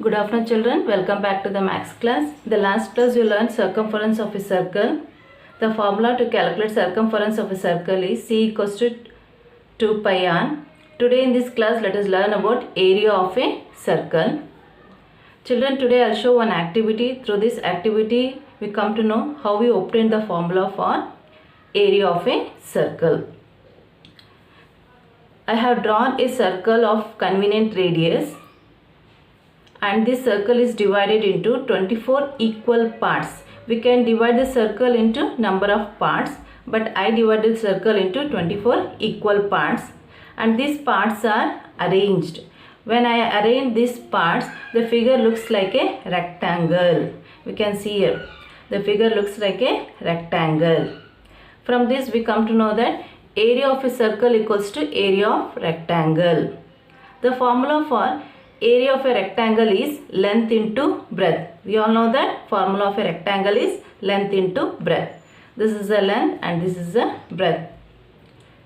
Good afternoon children, welcome back to the maths class. The last class you learned circumference of a circle. The formula to calculate circumference of a circle is C equals to 2 pi r. Today in this class let us learn about area of a circle. Children, today I will show one activity. Through this activity we come to know how we obtain the formula for area of a circle. I have drawn a circle of convenient radius, and this circle is divided into 24 equal parts. We can divide the circle into number of parts, but I divided the circle into 24 equal parts, and these parts are arranged. When I arrange these parts, the figure looks like a rectangle. We can see here the figure looks like a rectangle. From this we come to know that area of a circle equals to area of rectangle. The formula for area of a rectangle is length into breadth. We all know that formula of a rectangle is length into breadth. This is the length and this is the breadth.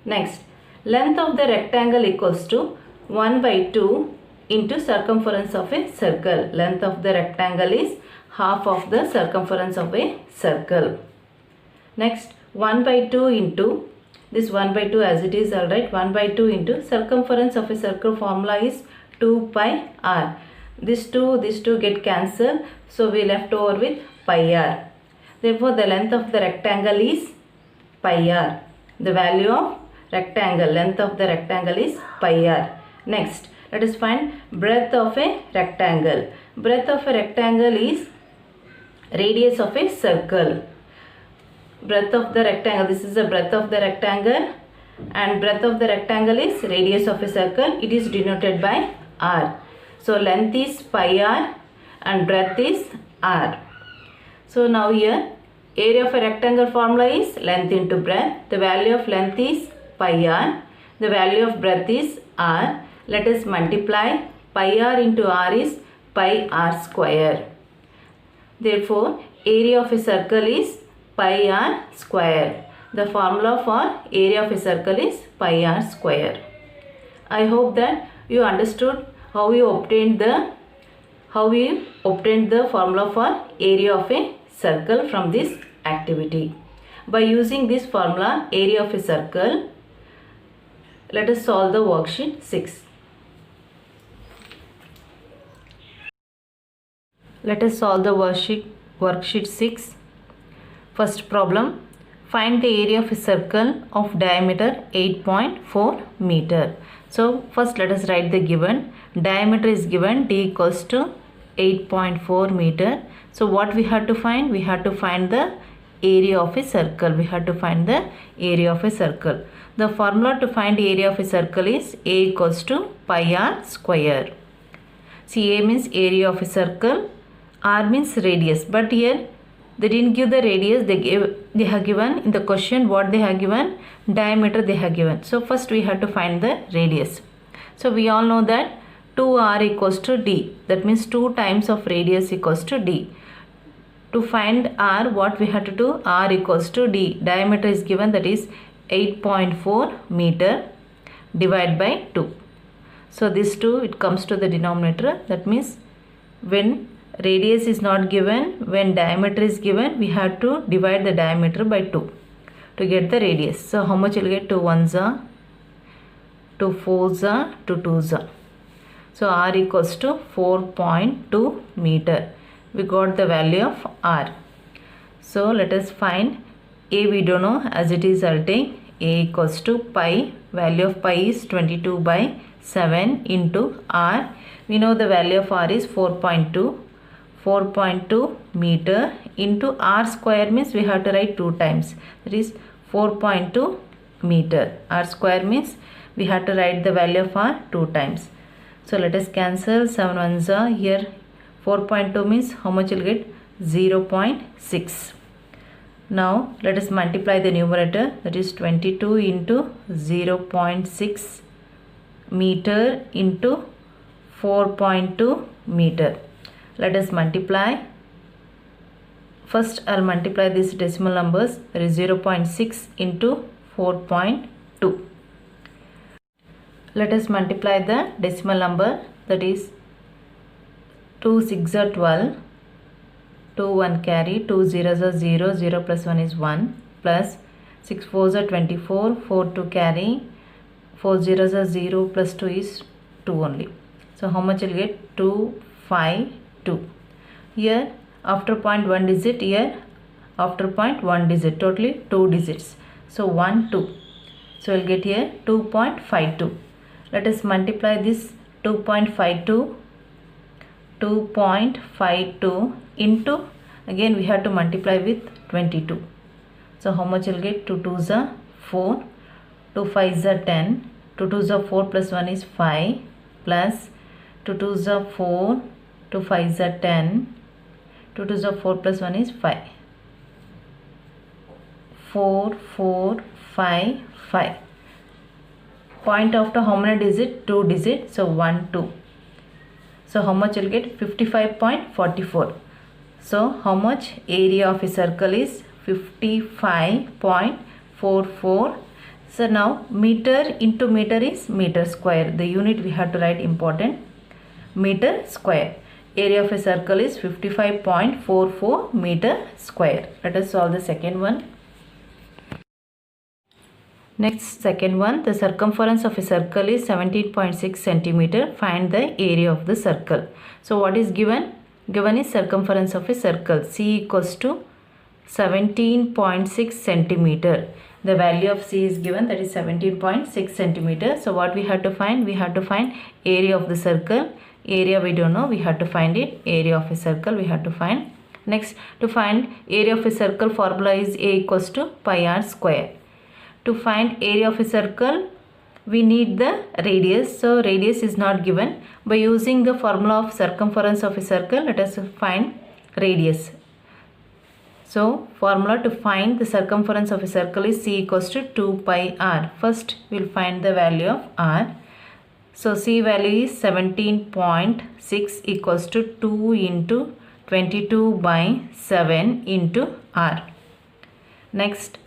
Next, length of the rectangle equals to 1 by 2 into circumference of a circle. Length of the rectangle is half of the circumference of a circle. Next, 1 by 2 into this 1 by 2 as it is, alright. 1 by 2 into circumference of a circle formula is 2 pi r. This 2 get cancelled, so we left over with pi r. Therefore, the length of the rectangle is pi r. The value of rectangle, length of the rectangle is pi r. Next, let us find breadth of a rectangle. Breadth of a rectangle is radius of a circle. Breadth of the rectangle, this is the breadth of the rectangle, and breadth of the rectangle is radius of a circle. It is denoted by r. So length is pi r and breadth is r. So now here area of a rectangle formula is length into breadth. The value of length is pi r. The value of breadth is r. Let us multiply. Pi r into r is pi r square. Therefore area of a circle is pi r square. The formula for area of a circle is pi r square. I hope that you understood how we obtained the formula for area of a circle from this activity. By using this formula, area of a circle, let us solve the worksheet 6. Let us solve the worksheet 6. First problem. Find the area of a circle of diameter 8.4 meter. So first let us write the given. Diameter is given, d equals to 8.4 meter. So what we have to find? We have to find the area of a circle. We have to find the area of a circle. The formula to find area of a circle is a equals to pi r square. See, a means area of a circle, r means radius, but here they didn't give the radius. They have given in the question what they have given, diameter they have given. So first we have to find the radius. So we all know that 2r equals to d. That means 2 times of radius equals to d. To find r, what we have to do? R equals to d. Diameter is given, that is 8.4 meter, divided by 2. So this 2, it comes to the denominator. That means when radius is not given, when diameter is given, we have to divide the diameter by 2 to get the radius. So how much you will get? 2 1s are, 2 4s are, 2 2s are. So r equals to 4.2 meter. We got the value of r. So let us find a. We don't know, as it is, I'll take a equals to pi. Value of pi is 22 by 7 into r. We know the value of r is 4.2 meter into r square means we have to write 2 times. That is 4.2 meter. R square means we have to write the value of r 2 times. So let us cancel. 7 1s are here. 4.2 means how much you will get? 0.6. Now let us multiply the numerator. That is 22 into 0.6 meter into 4.2 meter. Let us multiply. First I will multiply these decimal numbers. That is 0.6 into 4.2. Let us multiply the decimal number. That is 2 6 are 12, 2 1 carry, 2 zeros are 0, 0 plus 1 is 1, plus 6 4s are 24, 4 2 carry, 4 zeros are 0 plus 2 is 2 only. So how much will get? 2 5 2. Here after point 1 digit, here after point 1 digit, totally 2 digits. So 1 2. So we'll get here 2.52. Let us multiply this 2.52 into, again we have to multiply with 22. So how much will get? 2 2s are 4, 2 5s are 10, 2 2s are 4 plus 1 is 5, plus 2 2s are 4, 2 5s are 10, 2 2s are 4 plus 1 is 5. 4 4 5 5. Point after how many digits? 2 digits. So 1 2. So how much will get? 55.44. So how much area of a circle is? 55.44. So now meter into meter is meter square. The unit we have to write important. Meter square. Area of a circle is 55.44 meter square. Let us solve the second one. Next, second one, the circumference of a circle is 17.6 centimeter. Find the area of the circle. So what is given? Given is circumference of a circle. C equals to 17.6 centimeter. The value of C is given, that is 17.6 centimeter. So what we have to find? We have to find area of the circle. Area we don't know, we have to find it. Area of a circle we have to find. Next, to find area of a circle, formula is A equals to pi r square. To find area of a circle, we need the radius. So radius is not given. By using the formula of circumference of a circle, let us find radius. So formula to find the circumference of a circle is C equals to 2 pi r. First we will find the value of r. So C value is 17.6 equals to 2 into 22 by 7 into r. Next,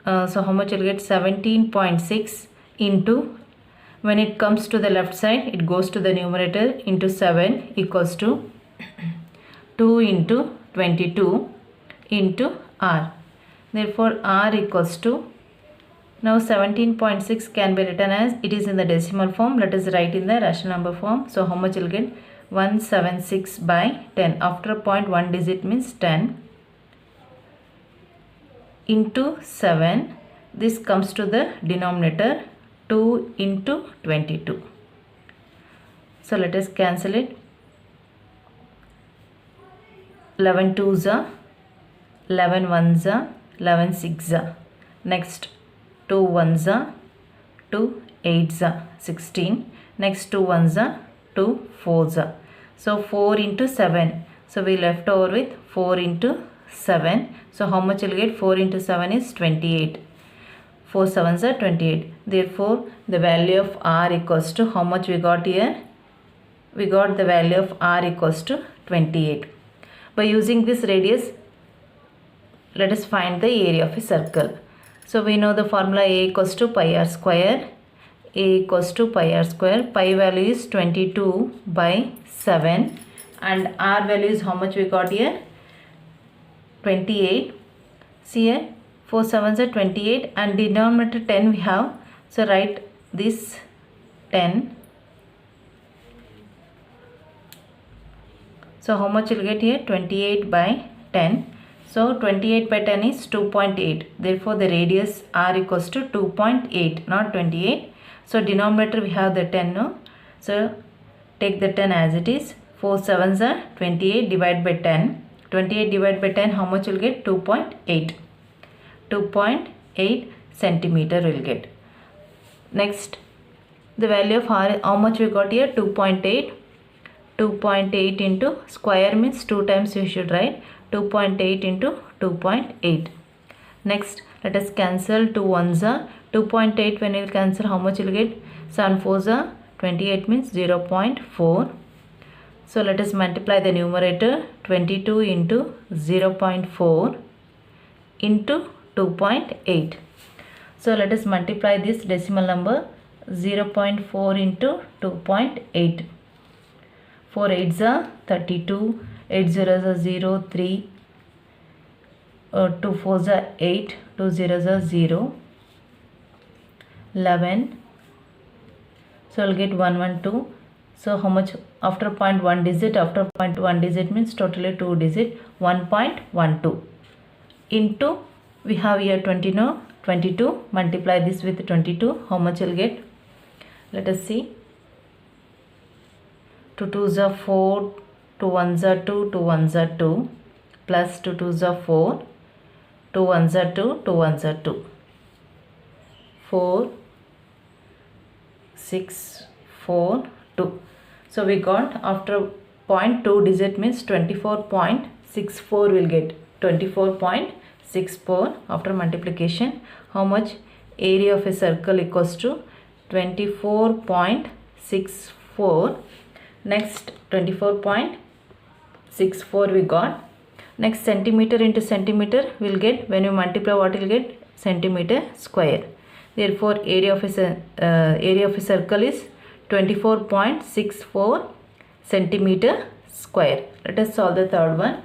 so how much you'll get? 17.6 into, when it comes to the left side, it goes to the numerator, into 7 equals to 2 into 22 into r. Therefore r equals to, now 17.6 can be written as, it is in the decimal form. Let us write in the rational number form. So how much you'll get? 176 by 10. After point 1 digit means 10 into 7. This comes to the denominator, 2 into 22. So let us cancel it. 11 2s are, 11 1s are, 11 6s are. Next, 2 1s are, 2 8s are, 16. Next, 2 1s are, 2 4s are. So 4 into 7. So we left over with 4 into 7. So how much you'll get? 4 into 7 is 28. 4 7s are 28. Therefore the value of r equals to, how much we got here? We got the value of r equals to 28. By using this radius, let us find the area of a circle. So we know the formula A equals to pi r square. A equals to pi r square. Pi value is 22 by 7 and r value is how much we got here? 28. See here, 4 7s are 28 and denominator 10 we have. So write this 10. So how much you'll get here? 28 by 10. So 28 by 10 is 2.8. Therefore the radius r equals to 2.8, not 28. So denominator we have the 10 no. So take the 10 as it is. 4 7s are 28, divide by 10. 28 divided by 10, how much will get? 2.8. 2.8 centimeter will get. Next, the value of r, how much we got here? 2.8. 2.8 into square means 2 times you should write. 2.8 into 2.8. Next, let us cancel 2 1s are. 2.8 when you will cancel, how much you will get? 7 4s are 28 means 0.4. So let us multiply the numerator, 22 into 0.4 into 2.8. So let us multiply this decimal number, 0.4 into 2.8. 4 8s are 32, 8 zeros are 0, 3, 2 4s are 8, 2 zeros are 0, 11. So I'll get 1 1 2. So how much after 0.1 digit? After 0.1 digit means totally 2 digit, 1.12 into, we have here 22. Multiply this with 22. How much you'll get? Let us see. 2 2s are 4, 2 1s are 2, 2 1s are 2, plus 2 2s are 4, 2 1s are 2, 2 1s are 2, 4 6 4 2. So we got after 0.2 digit means 24.64 will get 24.64 after multiplication. How much? Area of a circle equals to 24.64. Next 24.64 we got. Next centimeter into centimeter will get, when you multiply what will get? Centimeter square. Therefore area of a circle is 24.64 centimeter square. Let us solve the third one.